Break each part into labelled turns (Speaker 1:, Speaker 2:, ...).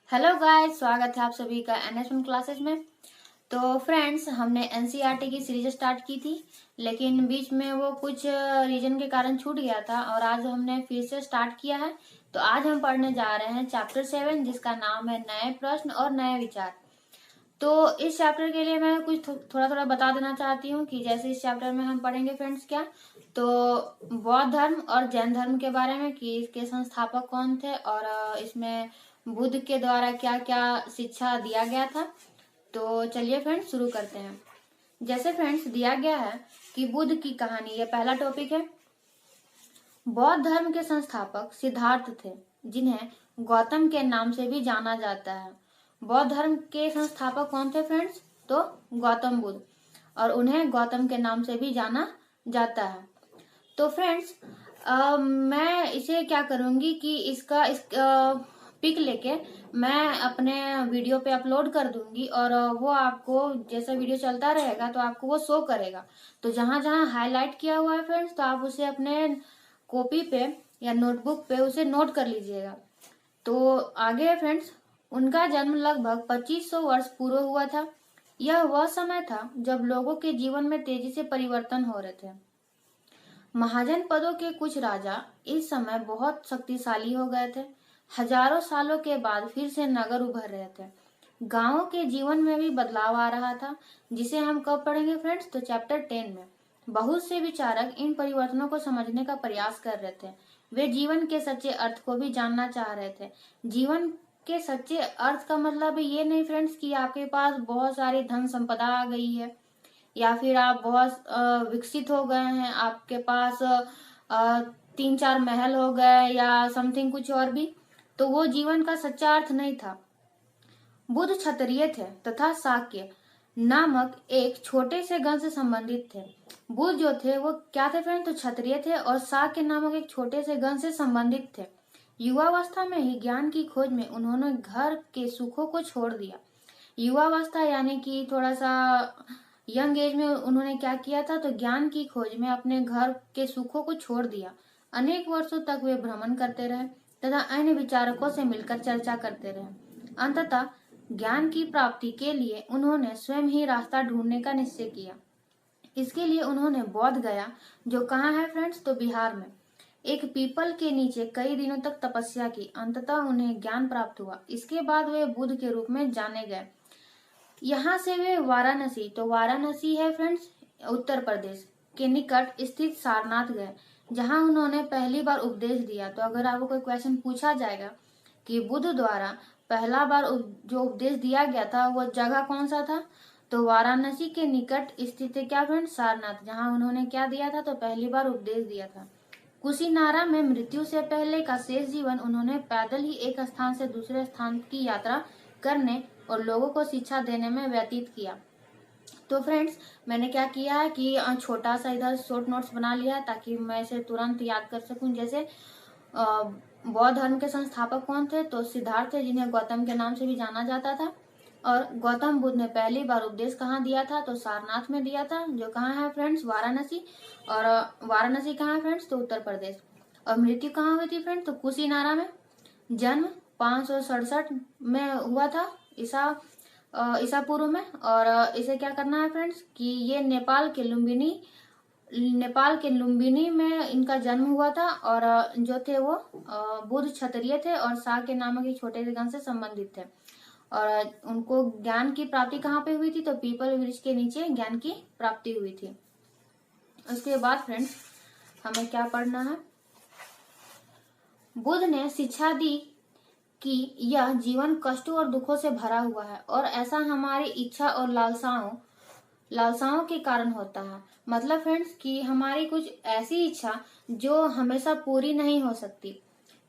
Speaker 1: Hello guys, स्वागत है आप सभी का NS1 क्लासेस में। तो फ्रेंड्स, हमने एनसीईआरटी की सीरीज स्टार्ट की थी, लेकिन बीच में वो कुछ रीजन के कारण छूट गया था और आज हमने फिर से स्टार्ट किया है। तो आज हम पढ़ने जा रहे हैं चैप्टर 7, जिसका नाम है नए प्रश्न और नए विचार। तो इस चैप्टर के लिए मैं कुछ थोड़ा थोड़ा बता देना चाहती हूँ कि जैसे इस चैप्टर में हम पढ़ेंगे फ्रेंड्स क्या, तो बौद्ध धर्म और जैन धर्म के बारे में कि इसके संस्थापक कौन थे और इसमें बुद्ध के द्वारा क्या क्या शिक्षा दिया गया था। तो चलिए फ्रेंड्स शुरू करते हैं। जैसे फ्रेंड्स दिया गया है कि बुद्ध की कहानी, ये पहला टॉपिक है। बौद्ध धर्म के संस्थापक सिद्धार्थ थे, जिन्हें गौतम के नाम से भी जाना जाता है। बौद्ध धर्म के संस्थापक कौन थे फ्रेंड्स? तो गौतम बुद्ध, और उन्हें गौतम के नाम से भी जाना जाता है। तो फ्रेंड्स, मैं इसे क्या करूंगी कि इसका पिक लेके मैं अपने वीडियो पे अपलोड कर दूंगी और वो आपको जैसा वीडियो चलता रहेगा तो आपको वो शो करेगा। तो जहां जहां हाईलाइट किया हुआ है फ्रेंड्स, तो आप उसे अपने कॉपी पे या नोटबुक पे उसे नोट कर लीजिएगा। तो आगे है फ्रेंड्स, उनका जन्म लगभग 2500 वर्ष पूर्व हुआ था। यह वह समय था जब लोगों के जीवन में तेजी से परिवर्तन हो रहे थे। महाजन पदों के कुछ राजा इस समय बहुत शक्तिशाली हो गए थे। हजारों सालों के बाद फिर से नगर उभर रहे थे। गांवों के जीवन में भी बदलाव आ रहा था, जिसे हम कब पढ़ेंगे फ्रेंड्स? तो चैप्टर 10 में। बहुत से विचारक इन परिवर्तनों को समझने का प्रयास कर रहे थे। वे जीवन के सच्चे अर्थ को भी जानना चाह रहे थे। जीवन के सच्चे अर्थ का मतलब ये नहीं फ्रेंड्स कि आपके पास बहुत सारी धन संपदा आ गई है या फिर आप बहुत विकसित हो गए हैं, आपके पास 3-4 महल हो गए या समथिंग कुछ और भी। तो वो जीवन का सच्चा अर्थ नहीं था। बुद्ध क्षत्रिय थे तथा शाक्य नामक एक छोटे से गण से संबंधित थे। बुद्ध जो थे वो क्या थे फ्रेंड? तो क्षत्रिय थे और शाक्य नामक एक छोटे से गण से संबंधित थे। युवावस्था में ही ज्ञान की खोज में उन्होंने घर के सुखों को छोड़ दिया। युवावस्था यानी कि थोड़ा सा यंग एज में उन्होंने क्या किया था? तो ज्ञान की खोज में अपने घर के सुखों को छोड़ दिया। अनेक वर्षों तक वे भ्रमण करते रहे तथा अन्य विचारकों से मिलकर चर्चा करते रहे। अंततः ज्ञान की प्राप्ति के लिए उन्होंने स्वयं ही रास्ता ढूंढने का निश्चय किया। इसके लिए उन्होंने बौद्ध गया, जो कहाँ है फ्रेंड्स? तो बिहार में। एक पीपल के नीचे कई दिनों तक तपस्या की। अंततः उन्हें ज्ञान प्राप्त हुआ। इसके बाद वे बुद्ध के रूप में जाने गए। यहाँ से वे वाराणसी, तो वाराणसी है फ्रेंड्स उत्तर प्रदेश के निकट स्थित सारनाथ गए, जहाँ उन्होंने पहली बार उपदेश दिया। तो अगर आपको कोई क्वेश्चन पूछा जाएगा कि बुद्ध द्वारा पहला बार जो उपदेश दिया गया था वो जगह कौन सा था, तो वाराणसी के निकट स्थित है क्या फ्रेंड्स? सारनाथ, जहाँ उन्होंने क्या दिया था? तो पहली बार उपदेश दिया था। कुशीनारा में मृत्यु से पहले का शेष जीवन उन्होंने पैदल ही एक स्थान से दूसरे स्थान की यात्रा करने और लोगों को शिक्षा देने में व्यतीत किया। तो फ्रेंड्स, मैंने क्या किया है कि छोटा सा इधर शॉर्ट नोट्स बना लिया है ताकि मैं इसे तुरंत याद कर सकूं। जैसे बौद्ध धर्म के संस्थापक कौन थे? तो सिद्धार्थ थे, जिन्हें गौतम के नाम से भी जाना जाता था। और गौतम बुद्ध ने पहली बार उपदेश कहाँ दिया था? तो सारनाथ में दिया था, जो कहाँ है फ्रेंड्स? वाराणसी। और वाराणसी कहाँ है फ्रेंड्स? तो उत्तर प्रदेश। और मृत्यु कहाँ हुई थी फ्रेंड्स? तो कुशीनारा में। जन्म 567 में हुआ था ईसा पूर्व में। और इसे क्या करना है फ्रेंड्स कि ये नेपाल के लुम्बिनी में इनका जन्म हुआ था। और जो थे वो बुद्ध क्षत्रिय थे और शाक्य नामक एक छोटे से गण से संबंधित थे। और उनको ज्ञान की प्राप्ति कहाँ पे हुई थी? तो पीपल वृक्ष के नीचे ज्ञान की प्राप्ति हुई थी। उसके बाद फ्रेंड्स, हमें क्या पढ़ना है? बुद्ध ने शिक्षा दी कि यह जीवन कष्टों और दुखों से भरा हुआ है और ऐसा हमारी इच्छा और लालसाओं के कारण होता है। मतलब फ्रेंड्स कि हमारी कुछ ऐसी इच्छा जो हमेशा पूरी नहीं हो सकती।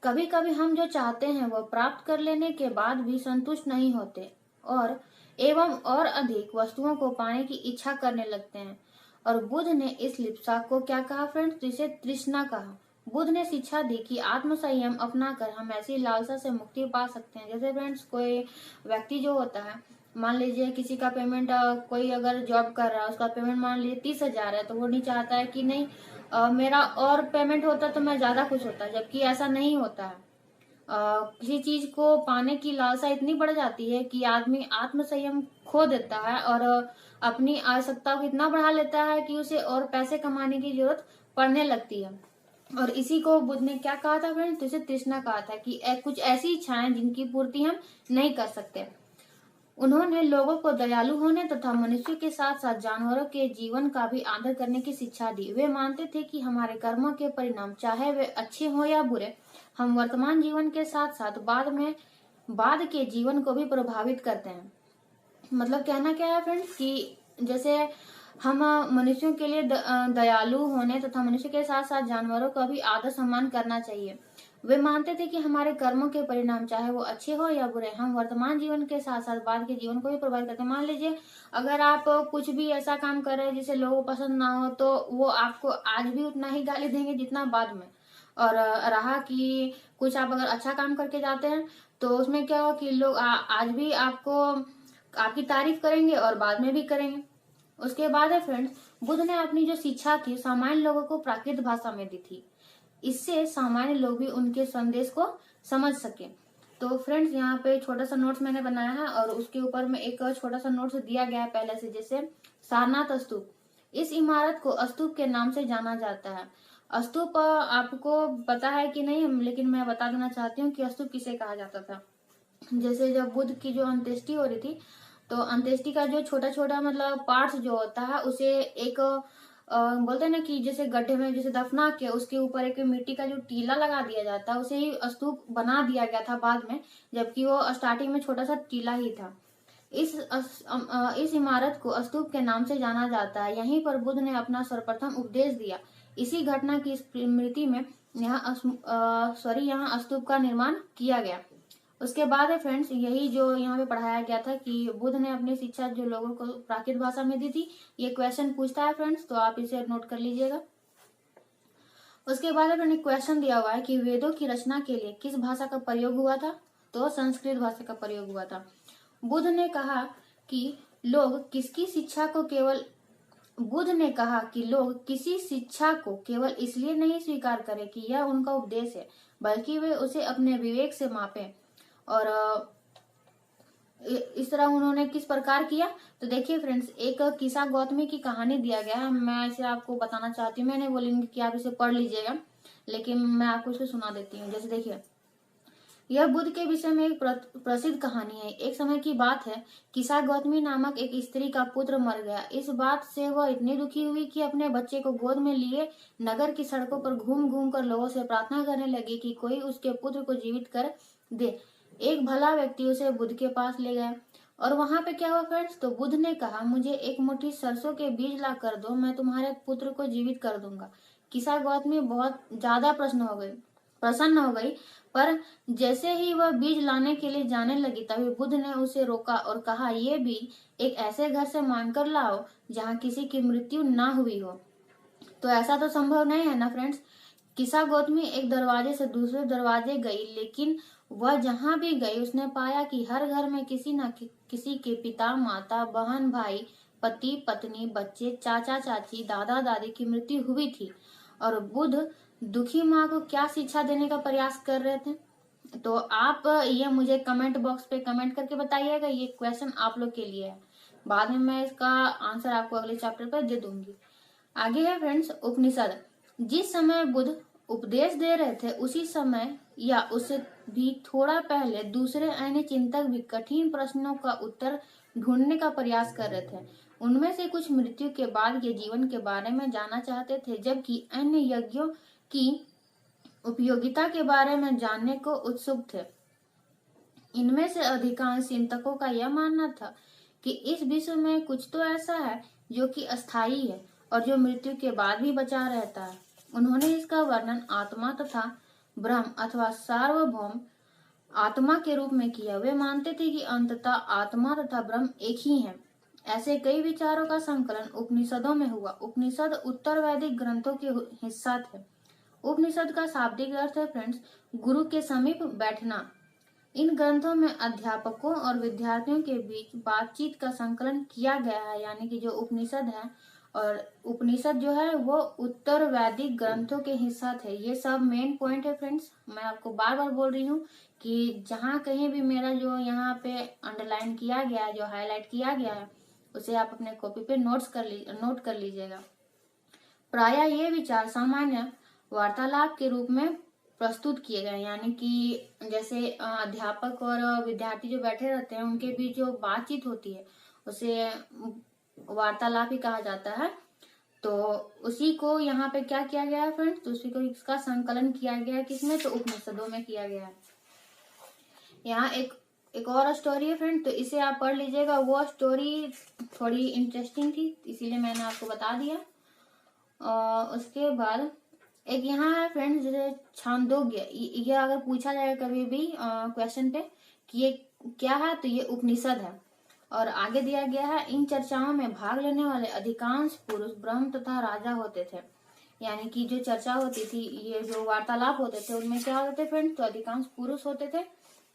Speaker 1: कभी कभी हम जो चाहते हैं वो प्राप्त कर लेने के बाद भी संतुष्ट नहीं होते और अधिक वस्तुओं को पाने की इच्छा करने लगते हैं। और बुद्ध ने इस लिप्सा को क्या कहा फ्रेंड्स? जिसे तृष्णा कहा। बुद्ध ने शिक्षा दी कि आत्म संयम अपनाकर हम ऐसी लालसा से मुक्ति पा सकते हैं। जैसे फ्रेंड्स, कोई व्यक्ति जो होता है, मान लीजिए किसी का पेमेंट, कोई अगर जॉब कर रहा है, उसका पेमेंट मान लीजिए 30,000 है, तो वो नहीं चाहता है कि नहीं मेरा और पेमेंट होता तो मैं ज्यादा खुश होता, जबकि ऐसा नहीं होता है। किसी चीज को पाने की लालसा इतनी बढ़ जाती है कि आदमी आत्म संयम खो देता है और अपनी आवश्यकता को इतना बढ़ा लेता है कि उसे और पैसे कमाने की जरूरत पड़ने लगती है। और इसी को बुद्ध ने क्या कहा था फ्रेंड्स, तो इसे तृष्णा कहा था कि कुछ ऐसी इच्छाएं जिनकी पूर्ति हम नहीं कर सकते। उन्होंने लोगों को दयालु होने तथा मनुष्य के साथ साथ जानवरों के जीवन का भी आदर करने की शिक्षा दी। वे मानते थे कि हमारे कर्मों के परिणाम चाहे वे अच्छे हो या बुरे, हम वर्तमान जीवन के साथ साथ बाद के जीवन को भी प्रभावित करते हैं। मतलब कहना क्या है फ्रेंड्स कि जैसे हम मनुष्यों के लिए दयालु होने तथा मनुष्य के साथ साथ जानवरों का भी आदर सम्मान करना चाहिए। वे मानते थे कि हमारे कर्मों के परिणाम चाहे वो अच्छे हो या बुरे, हम वर्तमान जीवन के साथ साथ बाद के जीवन को भी प्रभावित करते हैं। मान लीजिए अगर आप कुछ भी ऐसा काम कर रहे हैं जिसे लोगों को पसंद ना हो, तो वो आपको आज भी उतना ही गाली देंगे जितना बाद में। और रहा कि कुछ आप अगर अच्छा काम करके जाते हैं तो उसमें क्या हो कि लोग आज भी आपकी तारीफ करेंगे और बाद में भी करेंगे। उसके बाद है फ्रेंड्स, बुद्ध ने अपनी जो शिक्षा थी सामान्य लोगों को प्राकृत भाषा में दी थी, इससे सामान्य लोग भी उनके संदेश को समझ सके। तो फ्रेंड्स यहाँ पे छोटा सा नोट्स मैंने बनाया है और उसके ऊपर में एक छोटा सा नोट्स दिया गया है पहले से, जैसे सारनाथ स्तूप। इस इमारत को स्तूप के नाम से जाना जाता है। स्तूप आपको पता है कि नहीं, लेकिन मैं बता देना चाहती हूँ कि स्तूप किसे कहा जाता था। जैसे जब बुद्ध की जो अंत्येष्टि हो रही थी, तो अंत्येष्टि का जो छोटा छोटा मतलब पार्ट्स जो होता है उसे एक बोलते हैं ना कि जैसे गड्ढे में जैसे दफना के उसके ऊपर एक मिट्टी का जो टीला लगा दिया जाता है, उसे ही स्तूप बना दिया गया था बाद में, जबकि वो स्टार्टिंग में छोटा सा टीला ही था। इस इमारत को स्तूप के नाम से जाना जाता है। यहीं पर बुद्ध ने अपना सर्वप्रथम उपदेश दिया। इसी घटना की स्मृति में यहाँ स्तूप का निर्माण किया गया। उसके बाद है फ्रेंड्स, यही जो यहाँ पे पढ़ाया गया था कि बुद्ध ने अपनी शिक्षा जो लोगों को प्राकृत भाषा में दी थी, ये क्वेश्चन पूछता है फ्रेंड्स, तो आप इसे नोट कर लीजिएगा। उसके बाद अपने क्वेश्चन दिया हुआ है कि वेदों की रचना के लिए किस भाषा का प्रयोग हुआ था, तो संस्कृत भाषा का प्रयोग हुआ था। बुद्ध ने कहा कि लोग किसी शिक्षा को केवल इसलिए नहीं स्वीकार करें कि यह उनका उपदेश है, बल्कि वे उसे अपने विवेक से मापें। और इस तरह उन्होंने किस प्रकार किया, तो देखिए फ्रेंड्स, एक किस्सा गौतमी की कहानी दिया गया है। मैं इसे आपको बताना चाहती हूँ। मैं नहीं बोलूंगी कि आप इसे पढ़ लीजिएगा, लेकिन मैं आपको इसे सुना देती हूँ। जैसे देखिए, यह बुद्ध के विषय में एक प्रसिद्ध कहानी है। एक समय की बात है, किस्सा गौतमी नामक एक स्त्री का पुत्र मर गया। इस बात से वह इतनी दुखी हुई कि अपने बच्चे को गोद में लिए नगर की सड़कों पर घूम घूम कर लोगों से प्रार्थना करने लगी कि कोई उसके पुत्र को जीवित कर दे। एक भला व्यक्ति उसे बुद्ध के पास ले गया और वहां पे क्या हुआ फ्रेंड्स, तो बुद्ध ने कहा, मुझे एक मुट्ठी सरसों के बीज ला कर दो, मैं तुम्हारे पुत्र को जीवित कर दूंगा। किस्सा गौतमी बहुत ज्यादा प्रसन्न हो गई, पर जैसे ही वह बीज लाने के लिए जाने लगी तभी बुद्ध ने उसे रोका और कहा, ये बीज एक ऐसे घर से मांग कर लाओ जहाँ किसी की मृत्यु ना हुई हो। तो ऐसा तो संभव नहीं है ना फ्रेंड्स। किस्सा गौतमी एक दरवाजे से दूसरे दरवाजे गई, लेकिन वह जहां भी गई उसने पाया कि हर घर में किसी न किसी के पिता, माता, बहन, भाई, पति, पत्नी, बच्चे, चाचा, चाची, दादा, दादी की मृत्यु हुई थी। और बुद्ध दुखी माँ को क्या शिक्षा देने का प्रयास कर रहे थे, तो आप ये मुझे कमेंट बॉक्स पे कमेंट करके बताइएगा। ये क्वेश्चन आप लोग के लिए है, बाद में मैं इसका आंसर आपको अगले चैप्टर पर दे दूंगी। आगे है फ्रेंड्स उपनिषद। जिस समय बुद्ध उपदेश दे रहे थे उसी समय या उससे भी थोड़ा पहले दूसरे अन्य चिंतक भी कठिन प्रश्नों का उत्तर ढूंढने का प्रयास कर रहे थे। उनमें से कुछ मृत्यु के बाद के जीवन के बारे में जानना चाहते थे, जबकि अन्य यज्ञों की उपयोगिता के बारे में जानने को उत्सुक थे। इनमें से अधिकांश चिंतकों का यह मानना था कि इस विश्व में कुछ तो ऐसा है जो कि अस्थायी है और जो मृत्यु के बाद भी बचा रहता है। उन्होंने इसका वर्णन आत्मा तथा ब्रह्म अथवा सार्वभौम आत्मा के रूप में किया। वे मानते थे कि अंततः आत्मा तथा ब्रह्म एक ही हैं। ऐसे कई विचारों का संकलन उपनिषदों में हुआ। उपनिषद उत्तर वैदिक ग्रंथों के हिस्सा थे। उपनिषद का शाब्दिक अर्थ है फ्रेंड्स गुरु के समीप बैठना। इन ग्रंथों में अध्यापकों और विद्यार्थियों के बीच बातचीत का संकलन किया गया है, यानी कि जो उपनिषद है और उपनिषद जो है वो उत्तर वैदिक ग्रंथों के हिस्सा थे। ये सब मेन पॉइंट है फ्रेंड्स। मैं आपको बार बार बोल रही हूँ कि जहाँ कहीं भी मेरा जो यहाँ पे अंडरलाइन किया गया है, जो हाईलाइट किया गया है, उसे आप अपने कॉपी पे नोट कर लीजिएगा। प्रायः ये विचार सामान्य वार्तालाप के रूप में प्रस्तुत किए गए, यानी कि जैसे अध्यापक और विद्यार्थी जो बैठे रहते हैं उनके बीच जो बातचीत होती है उसे वार्तालाप ही कहा जाता है। तो उसी को यहाँ पे क्या किया गया है फ्रेंड्स, तो उसी को इसका संकलन किया गया है किसमें, तो उपनिषदों में किया गया है। यहाँ एक और स्टोरी है फ्रेंड, तो इसे आप पढ़ लीजिएगा। वो स्टोरी थोड़ी इंटरेस्टिंग थी इसीलिए मैंने आपको बता दिया। उसके बाद एक यहाँ है फ्रेंड्स जैसे छांदोग्य, ये अगर पूछा जाए कभी भी क्वेश्चन पे कि ये क्या है, तो ये उपनिषद है। और आगे दिया गया है, इन चर्चाओं में भाग लेने वाले अधिकांश पुरुष ब्रह्म तथा राजा होते थे। यानी कि जो चर्चा होती थी, ये जो वार्तालाप होते थे, उनमें क्या होते थे फ्रेंड्स, तो अधिकांश पुरुष होते थे।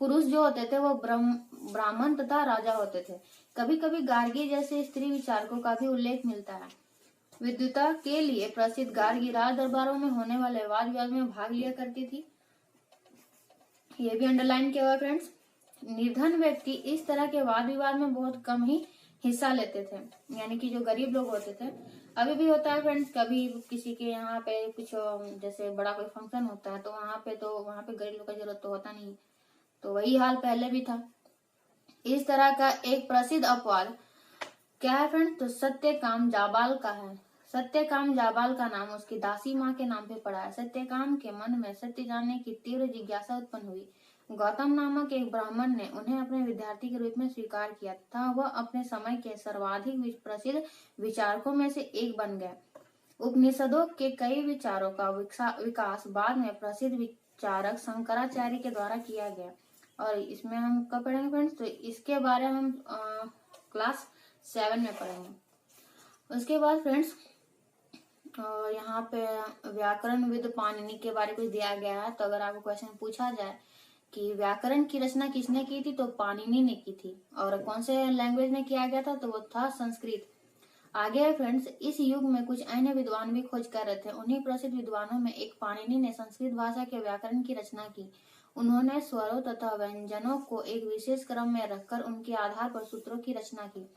Speaker 1: पुरुष जो होते थे वो ब्राह्मण तथा राजा होते थे। कभी कभी गार्गी जैसे स्त्री विचारकों का भी उल्लेख मिलता है। विद्वता के लिए प्रसिद्ध गार्गी राज दरबारों में होने वाले वाद विवाद में भाग लिया करती थी। ये भी अंडरलाइन किया हुआ फ्रेंड्स। निर्धन व्यक्ति इस तरह के वाद विवाद में बहुत कम ही हिस्सा लेते थे, यानी कि जो गरीब लोग होते थे। अभी भी होता है फ्रेंड्स, कभी किसी के यहाँ पे कुछ जैसे बड़ा कोई फंक्शन होता है तो वहां पे गरीब लोग का जरूरत तो होता नहीं, तो वही हाल पहले भी था। इस तरह का एक प्रसिद्ध अपवाद क्या है फ्रेंड्स, तो सत्यकाम जाबाल का है। सत्यकाम जाबाल का नाम उसकी दासी माँ के नाम पे पड़ा है। सत्यकाम के मन में सत्य जानने की तीव्र जिज्ञासा उत्पन्न हुई। गौतम नामक एक ब्राह्मण ने उन्हें अपने विद्यार्थी के रूप में स्वीकार किया तथा वह अपने समय के सर्वाधिक प्रसिद्ध विचारकों में से एक बन गए। उपनिषदों के कई विचारों का विकास बाद में प्रसिद्ध विचारक शंकराचार्य के द्वारा किया गया। और इसमें हम कब पढ़ेंगे फ्रेंड्स, तो इसके बारे में हम क्लास 7 में पढ़ेंगे। उसके बाद फ्रेंड्स यहाँ पे व्याकरण विद पाणिनि के बारे में कुछ दिया गया है। तो अगर आपको क्वेश्चन पूछा जाए कि व्याकरण की रचना किसने की थी, तो पाणिनि ने की थी। और कौन से लैंग्वेज में किया गया था, तो वो था संस्कृत। आगे फ्रेंड्स, इस युग में कुछ अन्य विद्वान भी खोज कर रहे थे। उन्हीं प्रसिद्ध विद्वानों में एक पाणिनि ने संस्कृत भाषा के व्याकरण की रचना की। उन्होंने स्वरों तथा व्यंजनों को एक विशेष क्रम में रखकर उनके आधार पर सूत्रों की रचना की।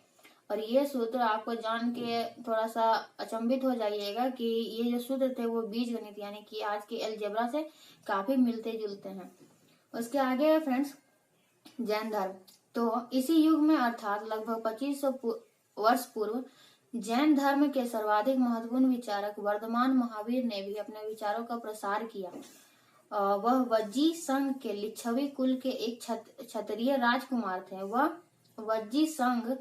Speaker 1: और ये सूत्र आपको जान के थोड़ा सा अचंभित हो जाइएगा कि ये जो सूत्र थे वो बीजगणित यानी कि आज के अलजेब्रा से काफी मिलते जुलते हैं। उसके आगे है फ्रेंड्स जैन धर्म। तो इसी युग में अर्थात लगभग 2500 वर्ष पूर्व जैन धर्म के सर्वाधिक महत्वपूर्ण विचारक वर्धमान महावीर ने भी अपने विचारों का प्रसार किया। वह वज्जी संघ के लिच्छवी कुल के एक क्षत्रिय राजकुमार थे। वह वज्जी संघ,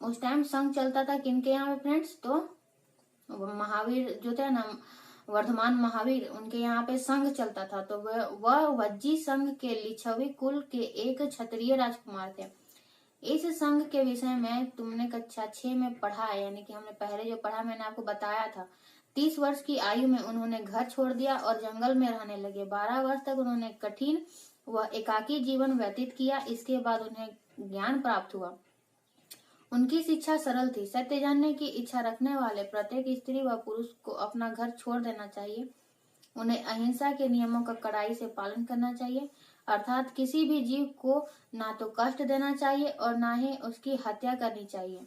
Speaker 1: उस टाइम संघ चलता था किनके यहाँ पे फ्रेंड्स, तो महावीर जो थे ना, वर्धमान महावीर, उनके यहाँ पे संघ चलता था। तो वह वज्जी संघ के लिच्छवी कुल के एक क्षत्रिय राजकुमार थे। इस संघ के विषय में तुमने कक्षा 6 में पढ़ा है, यानी कि हमने पहले जो पढ़ा मैंने आपको बताया था। 30 वर्ष की आयु में उन्होंने घर छोड़ दिया और जंगल में रहने लगे। 12 वर्ष तक उन्होंने कठिन व एकाकी जीवन व्यतीत किया। इसके बाद उन्हें ज्ञान प्राप्त हुआ। उनकी शिक्षा सरल थी। सत्य जानने की इच्छा रखने वाले प्रत्येक स्त्री व पुरुष को अपना घर छोड़ देना चाहिए। उन्हें अहिंसा के नियमों का कड़ाई से पालन करना चाहिए, अर्थात किसी भी जीव को ना तो कष्ट देना चाहिए और ना ही उसकी हत्या करनी चाहिए।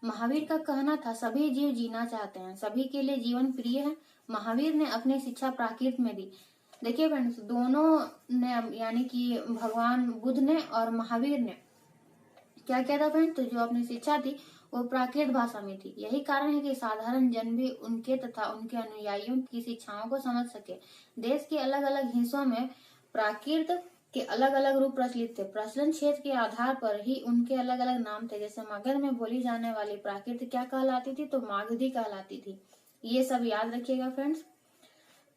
Speaker 1: महावीर का कहना था, सभी जीव जीना चाहते हैं, सभी के लिए जीवन प्रिय है। महावीर ने अपनी शिक्षा प्राकृत में दी। देखिए फ्रेंड्स, दोनों ने यानी कि भगवान बुद्ध ने और महावीर ने क्या किया था फ्रेंड्स, तो जो अपनी शिक्षा थी वो प्राकृत भाषा में थी। यही कारण है कि साधारण जन भी उनके तथा उनके अनुयायियों की शिक्षाओं को समझ सके। देश के अलग अलग हिस्सों में प्राकृत के अलग अलग रूप प्रचलित थे। प्रचलन क्षेत्र के आधार पर ही उनके अलग अलग नाम थे। जैसे मगध में बोली जाने वाली प्राकृत क्या कहलाती थी, तो मागधी कहलाती थी। ये सब याद रखिएगा फ्रेंड्स।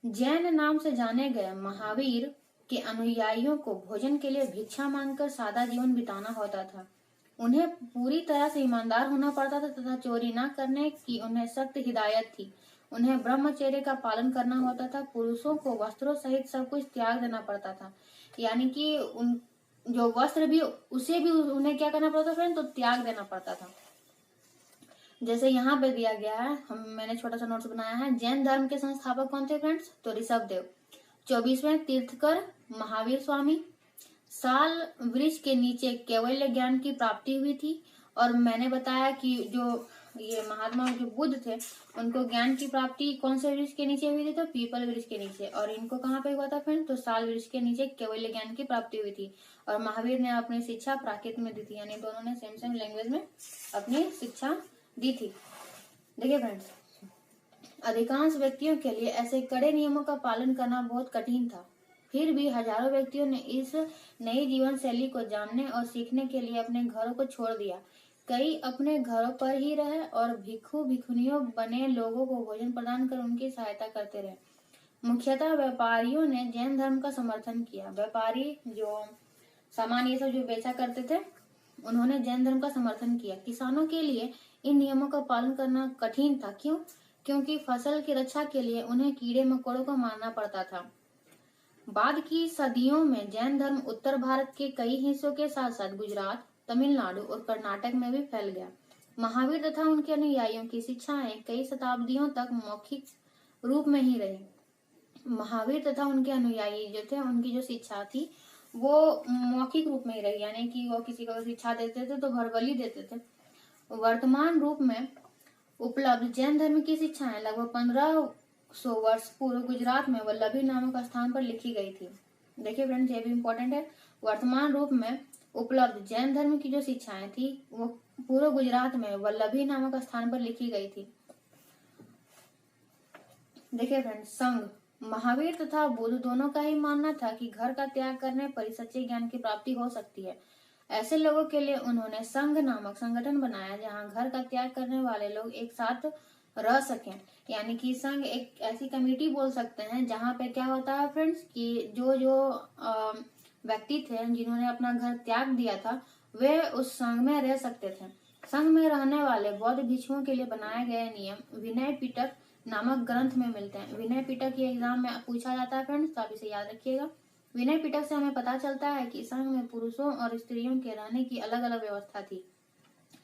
Speaker 1: जैन नाम से जाने गए महावीर के अनुयायियों को भोजन के लिए भिक्षा मांगकर सादा जीवन बिताना होता था। उन्हें पूरी तरह से ईमानदार होना पड़ता था तथा चोरी न करने की उन्हें सख्त हिदायत थी। उन्हें ब्रह्मचर्य का पालन करना होता था। पुरुषों को वस्त्रों सहित सब कुछ त्याग देना पड़ता था, यानी कि उन जो वस्त्र भी उसे भी उन्हें क्या करना पड़ता था फ्रेंड, तो त्याग देना पड़ता था। जैसे यहाँ पे दिया गया है, मैंने छोटा सा नोट्स बनाया है। जैन धर्म के संस्थापक कौन थे फ्रेंड्स? तो ऋषभ देव। 24वें तीर्थकर महावीर स्वामी। साल वृक्ष के नीचे कैवल्य ज्ञान की प्राप्ति हुई थी। और मैंने बताया कि जो ये महात्मा जो बुद्ध थे उनको ज्ञान की प्राप्ति कौन से वृक्ष के नीचे हुई थी? तो पीपल वृक्ष के नीचे। और इनको कहाँ पे हुआ था फ्रेंड? तो साल वृक्ष के नीचे कैवल्य ज्ञान की प्राप्ति हुई थी। और महावीर ने अपनी शिक्षा प्राकृत में दी थी, यानी दोनों ने सेम सेम लैंग्वेज में अपनी शिक्षा दी थी। देखिए फ्रेंड्स, अधिकांश व्यक्तियों के लिए ऐसे कड़े नियमों का पालन करना बहुत कठिन था। फिर भी हजारों व्यक्तियों ने इस नई जीवन शैली को जानने और सीखने के लिए अपने घरों को छोड़ दिया। कई अपने घरों पर ही रहे और भिक्षु भिक्षुनियों बने लोगों को भोजन प्रदान कर उनकी सहायता करते रहे। मुख्यतः व्यापारियों ने जैन धर्म का समर्थन किया। व्यापारी जो सामान ये सब जो बेचा करते थे उन्होंने जैन धर्म का समर्थन किया। किसानों के लिए इन नियमों का पालन करना कठिन था। क्यों? क्योंकि फसल की रक्षा के लिए उन्हें कीड़े मकोड़ों को मारना पड़ता था। बाद की सदियों में जैन धर्म उत्तर भारत के कई हिस्सों के साथ साथ गुजरात, तमिलनाडु और कर्नाटक में भी फैल गया। महावीर तथा उनके अनुयायियों की शिक्षाएं कई शताब्दियों तक मौखिक रूप में ही रही। महावीर तथा उनके अनुयायी जो थे उनकी जो शिक्षा थी वो मौखिक रूप में ही रही, यानी कि वो किसी को शिक्षा देते थे तो वर्बली देते थे। वर्तमान रूप में उपलब्ध जैन धर्म की शिक्षाएं लगभग 1500 वर्ष पूर्व गुजरात में वल्लभी नामक स्थान पर लिखी गई थी। देखिए फ्रेंड्स, ये भी इम्पोर्टेंट है। वर्तमान रूप में उपलब्ध जैन धर्म की जो शिक्षाएं थी वो पूर्व गुजरात में वल्लभी नामक स्थान पर लिखी गई थी। देखिए फ्रेंड्स, संघ। महावीर तथा बुद्ध दोनों का ही मानना था कि घर का त्याग करने पर ही सच्चे ज्ञान की प्राप्ति हो सकती है। ऐसे लोगों के लिए उन्होंने संघ नामक संगठन बनाया जहां घर का त्याग करने वाले लोग एक साथ रह सकें। यानी कि संघ एक ऐसी कमेटी बोल सकते हैं जहां पे क्या होता है फ्रेंड्स कि जो जो व्यक्ति थे जिन्होंने अपना घर त्याग दिया था वे उस संघ में रह सकते थे। संघ में रहने वाले बौद्ध भिक्षुओं के लिए बनाए गए नियम विनय पिटक नामक ग्रंथ में मिलते हैं। विनय पिटक ये एग्जाम में पूछा जाता है फ्रेंड्स, तो आप इसे याद रखिएगा। विनय पिटक से हमें पता चलता है कि संघ में पुरुषों और स्त्रियों के रहने की अलग अलग व्यवस्था थी।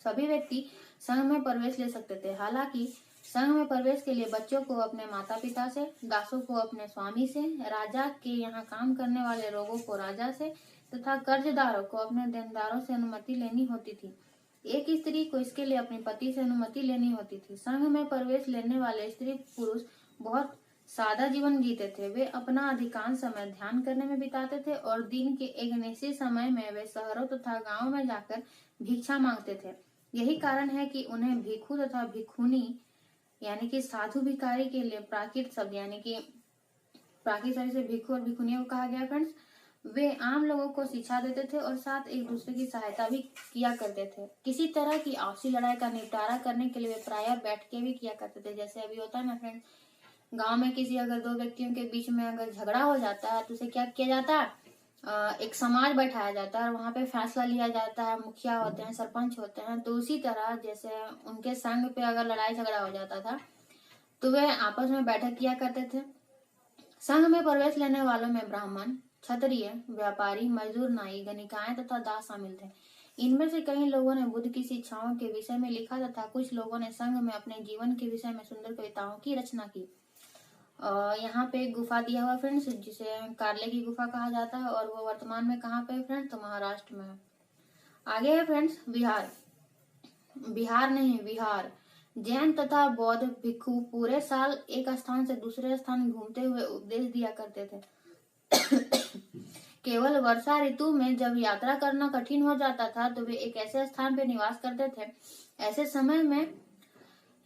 Speaker 1: सभी व्यक्ति संघ में प्रवेश ले सकते थे। हालांकि संघ में प्रवेश के लिए बच्चों को अपने माता पिता से, दासों को अपने स्वामी से, राजा के यहाँ काम करने वाले लोगों को राजा से तथा कर्जदारों को अपने देनदारों से अनुमति लेनी होती थी। एक स्त्री को इसके लिए अपने पति से अनुमति लेनी होती थी। संघ में प्रवेश लेने वाले स्त्री पुरुष बहुत सादा जीवन जीते थे। वे अपना अधिकांश समय ध्यान करने में बिताते थे और दिन के एक निश्चित समय में वे शहरों तथा गांवों में जाकर भिक्षा मांगते थे। यही कारण है कि उन्हें भिक्षु तथा भिक्षुनी यानी कि साधु भिखारी के लिए प्राकृत शब्द यानी कि प्राकृत शब्द से भिक्षु और भिक्षुनियों को कहा गया फ्रेंड्स। वे आम लोगों को शिक्षा देते थे और साथ एक दूसरे की सहायता भी किया करते थे। किसी तरह की आपसी लड़ाई का निपटारा करने के लिए वे प्रायः बैठ के भी किया करते थे। जैसे अभी होता है ना फ्रेंड्स, गांव में किसी अगर दो व्यक्तियों के बीच में अगर झगड़ा हो जाता है तो उसे क्या किया जाता है, एक समाज बैठाया जाता है और वहां पे फैसला लिया जाता है। मुखिया होते हैं, सरपंच होते हैं। तो उसी तरह जैसे उनके संघ पे अगर लड़ाई झगड़ा हो जाता था तो वे आपस में बैठक किया करते थे। संघ में प्रवेश लेने वालों में ब्राह्मण, क्षत्रिय, व्यापारी, मजदूर, नाई, गणिकाएं तथा दास शामिल थे। इनमें से कई लोगों ने बुद्ध की शिक्षाओं के विषय में लिखा तथा कुछ लोगों ने संघ में अपने जीवन के विषय में सुंदर कविताओं की रचना की। यहाँ पे एक गुफा दिया हुआ फ्रेंड्स जिसे कार्ले की गुफा कहा जाता है और वो वर्तमान में कहाँ पे है फ्रेंड्स? तो महाराष्ट्र में है। आगे है फ्रेंड्स बिहार। बिहार नहीं, बिहार। जैन तथा बौद्ध भिक्षु पूरे साल एक स्थान से दूसरे स्थान घूमते हुए उपदेश दिया करते थे। केवल वर्षा ऋतु में जब यात्रा करना कठिन हो जाता था तो वे एक ऐसे स्थान पर निवास करते थे। ऐसे समय में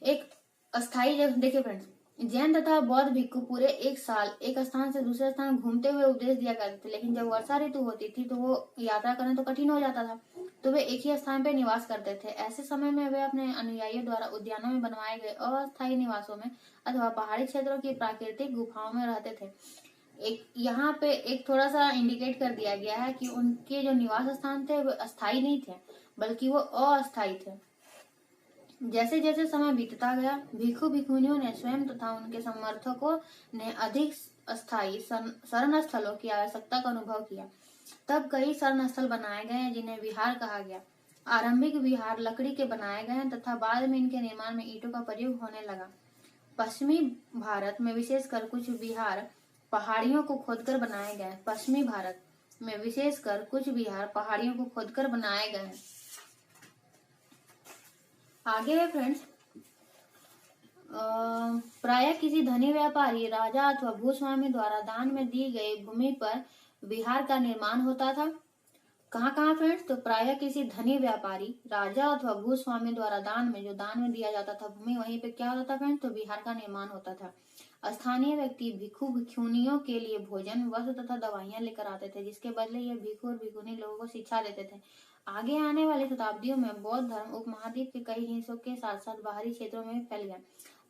Speaker 1: एक अस्थायी जगह, देखिए फ्रेंड्स, जैन तथा बौद्ध भिक्षु पूरे एक साल एक स्थान से दूसरे स्थान घूमते हुए उपदेश दिया करते थे। लेकिन जब वर्षा ऋतु होती थी तो वो यात्रा करना तो कठिन हो जाता था, तो वे एक ही स्थान पर निवास करते थे। ऐसे समय में वे अपने अनुयायियों द्वारा उद्यानों में बनवाए गए अस्थायी निवासों में अथवा पहाड़ी क्षेत्रों की प्राकृतिक गुफाओं में रहते थे। एक यहाँ पे एक थोड़ा सा इंडिकेट कर दिया गया है कि उनके जो निवास स्थान थे वो अस्थायी नहीं थे बल्कि वो अस्थायी थे। जैसे जैसे समय बीतता गया भिक्षु भिक्षुनियों ने स्वयं तथा उनके समर्थकों ने अधिक अस्थायी शरण स्थलों की आवश्यकता का अनुभव किया। तब कई शरण स्थल बनाए गए जिन्हें विहार कहा गया। आरंभिक विहार लकड़ी के बनाए गए हैं तथा बाद में इनके निर्माण में ईंटों का प्रयोग होने लगा। पश्चिमी भारत में विशेषकर कुछ विहार पहाड़ियों को खोदकर बनाए गए हैं। पश्चिमी भारत में विशेषकर कुछ विहार पहाड़ियों को खोदकर बनाए गए हैं। आगे है फ्रेंड्स, प्रायः किसी धनी व्यापारी, राजा अथवा भूस्वामी द्वारा दान में दी गई भूमि पर विहार का निर्माण होता था। कहाँ कहाँ फ्रेंड्स? तो प्रायः किसी धनी व्यापारी, राजा अथवा भूस्वामी द्वारा दान में दिया जाता था भूमि, वहीं पे क्या होता था फ्रेंड्स? तो विहार का निर्माण होता था। स्थानीय व्यक्ति भिक्षु भिक्षुनियों के लिए भोजन, वस्त्र तथा दवाइयां लेकर आते थे, जिसके बदले ये भिक्षु और भिक्षुनी लोगों को शिक्षा देते थे। आगे आने वाली शताब्दियों में बौद्ध धर्म उपमहाद्वीप के कई हिस्सों के साथ साथ बाहरी क्षेत्रों में फैल गया,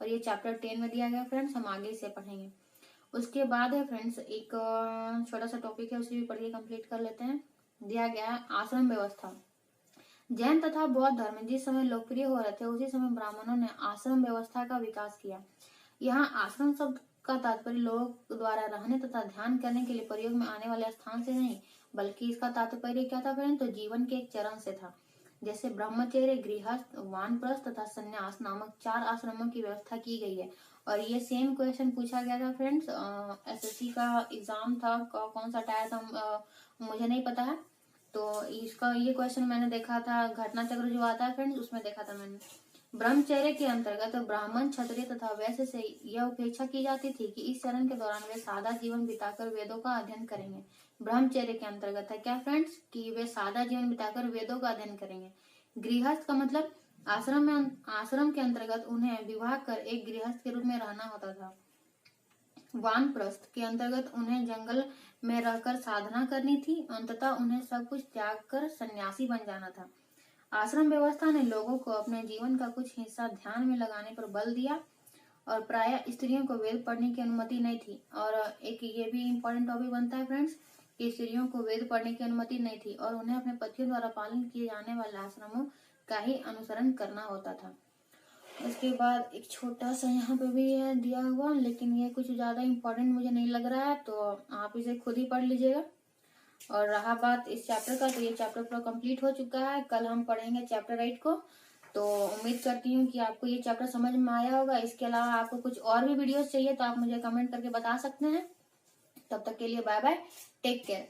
Speaker 1: और ये चैप्टर 10 में दिया गया फ्रेंड्स। हम आगे इसे पढ़ेंगे। उसके बाद है फ्रेंड्स एक छोटा सा टॉपिक है, उसे भी पढ़ के कंप्लीट कर लेते हैं। दिया गया है आश्रम व्यवस्था। जैन तथा बौद्ध धर्म जिस समय लोकप्रिय हो रहे थे, उसी समय ब्राह्मणों ने आश्रम व्यवस्था का विकास किया। यहाँ आश्रम शब्द का तात्पर्य लोगों द्वारा रहने तथा ध्यान करने के लिए प्रयोग में आने वाले स्थान से नहीं, बल्कि इसका तात्पर्य क्या था फ्रेंड? तो जीवन के एक चरण से था। जैसे ब्रह्मचर्य, गृहस्थ, वानप्रस्थ तथा संन्यास नामक 4 आश्रमों की व्यवस्था की गई है। और ये सेम क्वेश्चन पूछा गया था फ्रेंड्स, एसएससी का एग्जाम था, कौन सा टायर था मुझे नहीं पता है। तो इसका ये क्वेश्चन मैंने देखा था, घटना चक्र जो आता है फ्रेंड्स उसमें देखा था मैंने। ब्रह्मचर्य के अंतर्गत ब्राह्मण, क्षत्रिय तथा वैश्य से यह अपेक्षा की जाती थी कि इस चरण के दौरान वे सादा जीवन बिताकर वेदों का अध्ययन करेंगे। ब्रह्मचर्य के अंतर्गत है क्या फ्रेंड्स? कि वे सादा जीवन बिताकर वेदों का अध्ययन करेंगे। गृहस्थ का मतलब आश्रम के अंतर्गत उन्हें विवाह कर एक गृहस्थ के रूप में रहना होता था। वानप्रस्थ के अंतर्गत उन्हें जंगल में रहकर साधना करनी थी। अंततः उन्हें सब कुछ त्याग कर सन्यासी बन जाना था। आश्रम व्यवस्था ने लोगों को अपने जीवन का कुछ हिस्सा ध्यान में लगाने पर बल दिया, और प्रायः स्त्रियों को वेद पढ़ने की अनुमति नहीं थी। और एक ये भी इम्पोर्टेंट टॉपिक बनता है फ्रेंड्स कि स्त्रियों को वेद पढ़ने की अनुमति नहीं थी, और उन्हें अपने पतियों द्वारा पालन किए जाने वाले आश्रमों का ही अनुसरण करना होता था। उसके बाद एक छोटा सा यहाँ पे भी है दिया हुआ, लेकिन ये कुछ ज्यादा इम्पोर्टेंट मुझे नहीं लग रहा है, तो आप इसे खुद ही पढ़ लीजिएगा। और रहा बात इस चैप्टर का, तो ये चैप्टर पूरा कंप्लीट हो चुका है। कल हम पढ़ेंगे चैप्टर 8 को। तो उम्मीद करती हूँ कि आपको ये चैप्टर समझ में आया होगा। इसके अलावा आपको कुछ और भी वीडियोस चाहिए तो आप मुझे कमेंट करके बता सकते हैं। तब तक के लिए बाय बाय, टेक केयर।